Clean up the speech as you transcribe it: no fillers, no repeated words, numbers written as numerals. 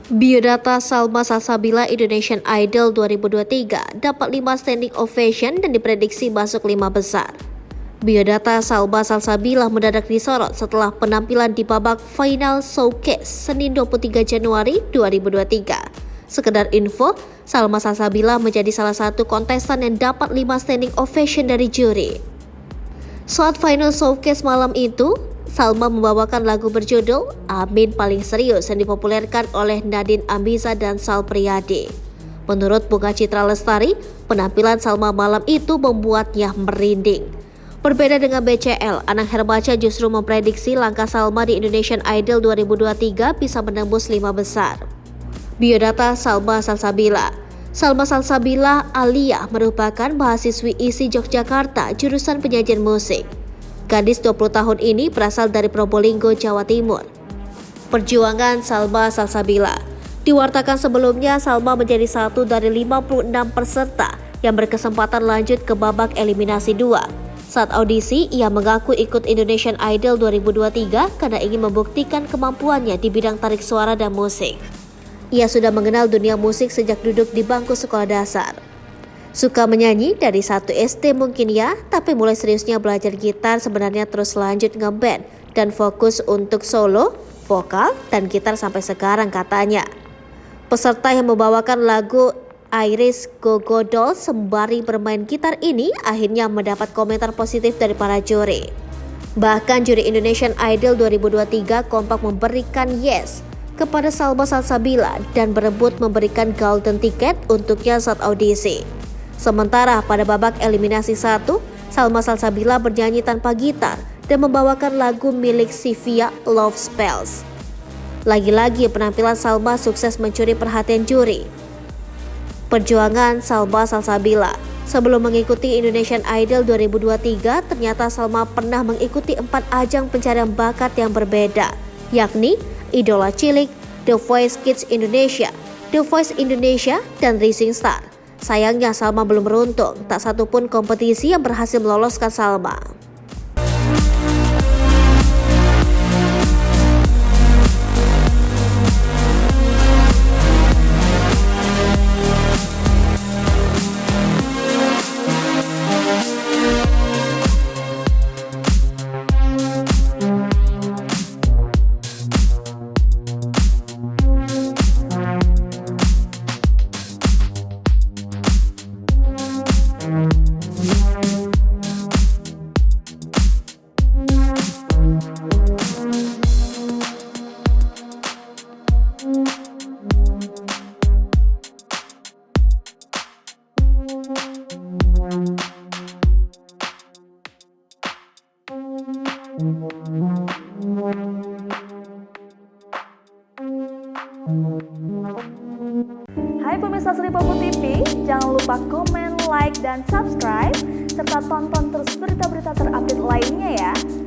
Biodata Salma Salsabila Indonesian Idol 2023 dapat 5 standing ovation dan diprediksi masuk 5 besar. Biodata Salma Salsabila mendadak disorot setelah penampilan di babak final showcase Senin 23 Januari 2023. Sekedar info, Salma Salsabila menjadi salah satu kontestan yang dapat 5 standing ovation dari juri. Saat final showcase malam itu, Salma membawakan lagu berjudul Amin Paling Serius yang dipopulerkan oleh Nadine Amizah dan Sal Priadi. Menurut Bunga Citra Lestari, penampilan Salma malam itu membuatnya merinding. Berbeda dengan BCL, Anang Hermansyah justru memprediksi langkah Salma di Indonesian Idol 2023 bisa menembus 5 besar. Biodata Salma Salsabila. Salma Salsabila Alia merupakan mahasiswi ISI Yogyakarta jurusan penyajian musik. Gadis 20 tahun ini berasal dari Probolinggo, Jawa Timur. Perjuangan Salma Salsabila. Diwartakan sebelumnya, Salma menjadi satu dari 56 peserta yang berkesempatan lanjut ke babak eliminasi 2. Saat audisi, ia mengaku ikut Indonesian Idol 2023 karena ingin membuktikan kemampuannya di bidang tarik suara dan musik. Ia sudah mengenal dunia musik sejak duduk di bangku sekolah dasar. Suka menyanyi dari 1 SD mungkin ya, tapi mulai seriusnya belajar gitar sebenarnya terus lanjut ngeband dan fokus untuk solo, vokal, dan gitar sampai sekarang katanya. Peserta yang membawakan lagu Iris Go-Go Dolls sembari bermain gitar ini akhirnya mendapat komentar positif dari para juri. Bahkan juri Indonesian Idol 2023 kompak memberikan yes kepada Salma Salsabila dan berebut memberikan golden ticket untuknya saat audisi. Sementara pada babak eliminasi 1, Salma Salsabila bernyanyi tanpa gitar dan membawakan lagu milik Sivia Love Spells. Lagi-lagi penampilan Salma sukses mencuri perhatian juri. Perjuangan Salma Salsabila. Sebelum mengikuti Indonesian Idol 2023, ternyata Salma pernah mengikuti 4 ajang pencarian bakat yang berbeda, yakni Idola Cilik, The Voice Kids Indonesia, The Voice Indonesia, dan Rising Star. Sayangnya Salma belum beruntung, tak satu pun kompetisi yang berhasil meloloskan Salma. Hai pemirsa Sri Popo TV, jangan lupa komen, like, dan subscribe, serta tonton terus berita-berita terupdate lainnya ya.